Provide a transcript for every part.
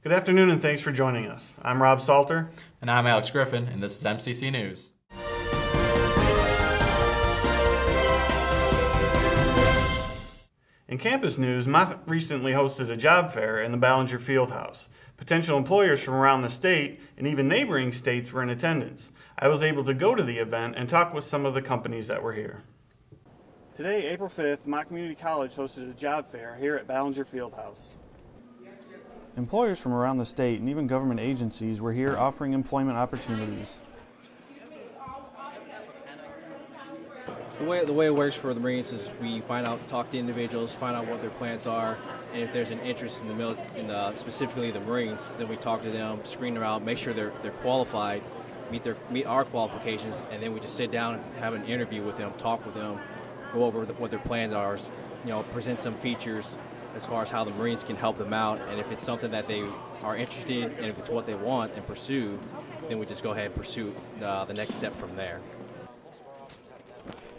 Good afternoon and thanks for joining us. I'm Rob Salter. And I'm Alex Griffin, and this is MCC News. In campus news, Mott recently hosted a job fair in the Ballinger Fieldhouse. Potential employers from around the state and even neighboring states were in attendance. I was able to go to the event and talk with some of the companies that were here. Today, April 5th, Mott Community College hosted a job fair here at Ballinger Fieldhouse. Employers from around the state and even government agencies were here offering employment opportunities. The way it works for the Marines is we talk to individuals, find out what their plans are, and if there's an interest in specifically the Marines, then we talk to them, screen them out, make sure they're qualified, meet our qualifications, and then we just sit down and have an interview with them, talk with them, go over what their plans are, present some features as far as how the Marines can help them out, and if it's something that they are interested in, and if it's what they want and pursue, then we just go ahead and pursue the next step from there.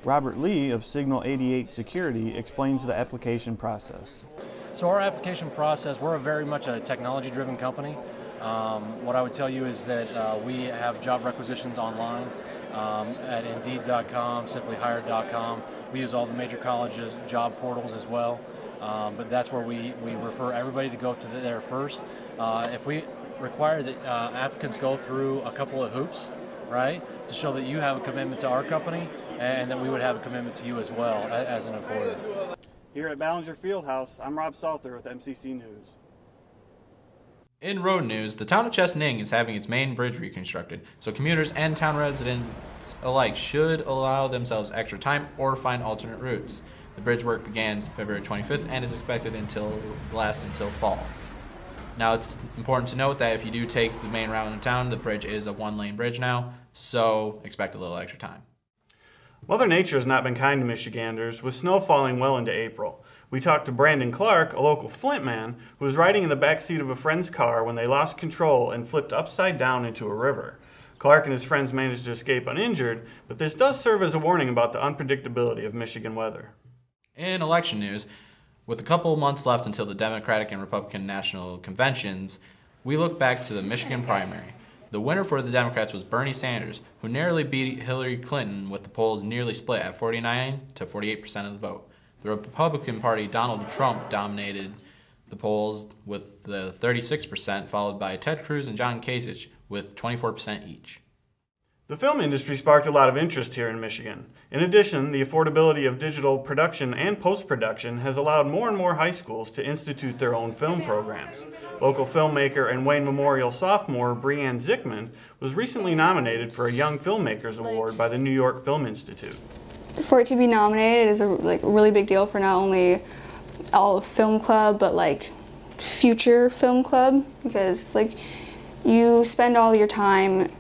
Robert Lee of Signal 88 Security explains the application process. So our application process, we're very much a technology-driven company. What I would tell you is that we have job requisitions online at Indeed.com, SimplyHired.com. We use all the major colleges' job portals as well. But that's where we refer everybody to go to there first. If we require that applicants go through a couple of hoops, right, to show that you have a commitment to our company and that we would have a commitment to you as well as an employer. Here at Ballinger Fieldhouse, I'm Rob Salter with MCC News. In road news, the town of Chesaning is having its main bridge reconstructed, so commuters and town residents alike should allow themselves extra time or find alternate routes. The bridge work began February 25th and is expected to last until fall. Now, it's important to note that if you do take the main route in town, the bridge is a one-lane bridge now, so expect a little extra time. Mother Nature has not been kind to Michiganders, with snow falling well into April. We talked to Brandon Clark, a local Flint man, who was riding in the backseat of a friend's car when they lost control and flipped upside down into a river. Clark and his friends managed to escape uninjured, but this does serve as a warning about the unpredictability of Michigan weather. In election news, with a couple months left until the Democratic and Republican national conventions, we look back to the Michigan primary. The winner for the Democrats was Bernie Sanders, who narrowly beat Hillary Clinton with the polls nearly split at 49 to 48% of the vote. The Republican Party, Donald Trump, dominated the polls with the 36%, followed by Ted Cruz and John Kasich with 24% each. The film industry sparked a lot of interest here in Michigan. In addition, the affordability of digital production and post-production has allowed more and more high schools to institute their own film programs. Local filmmaker and Wayne Memorial sophomore Breanne Zickman was recently nominated for a Young Filmmakers Award by the New York Film Institute. For it to be nominated is a really big deal for not only all of film club, but future film club, because it's you spend all your time,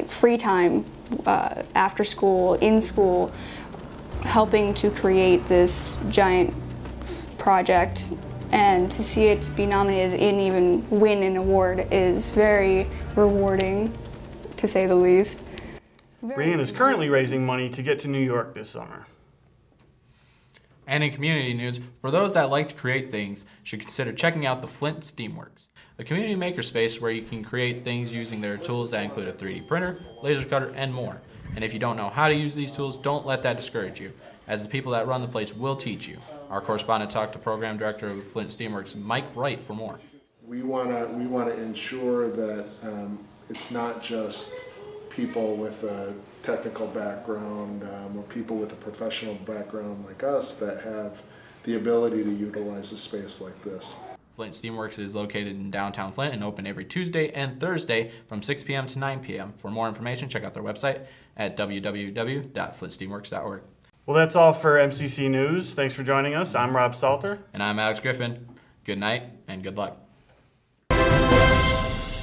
free time, after school, in school, helping to create this giant project, and to see it be nominated and even win an award is very rewarding, to say the least. Breanne is currently raising money to get to New York this summer. And in community news, for those that like to create things, should consider checking out the Flint Steamworks, a community makerspace where you can create things using their tools that include a 3D printer, laser cutter, and more. And if you don't know how to use these tools, don't let that discourage you, as the people that run the place will teach you. Our correspondent talked to Program Director of Flint Steamworks, Mike Wright, for more. We want to ensure that it's not just people with a technical background or people with a professional background like us that have the ability to utilize a space like this. Flint Steamworks is located in downtown Flint and open every Tuesday and Thursday from 6 p.m. to 9 p.m. For more information, check out their website at www.flintsteamworks.org. Well, that's all for MCC News. Thanks for joining us. I'm Rob Salter. And I'm Alex Griffin. Good night and good luck.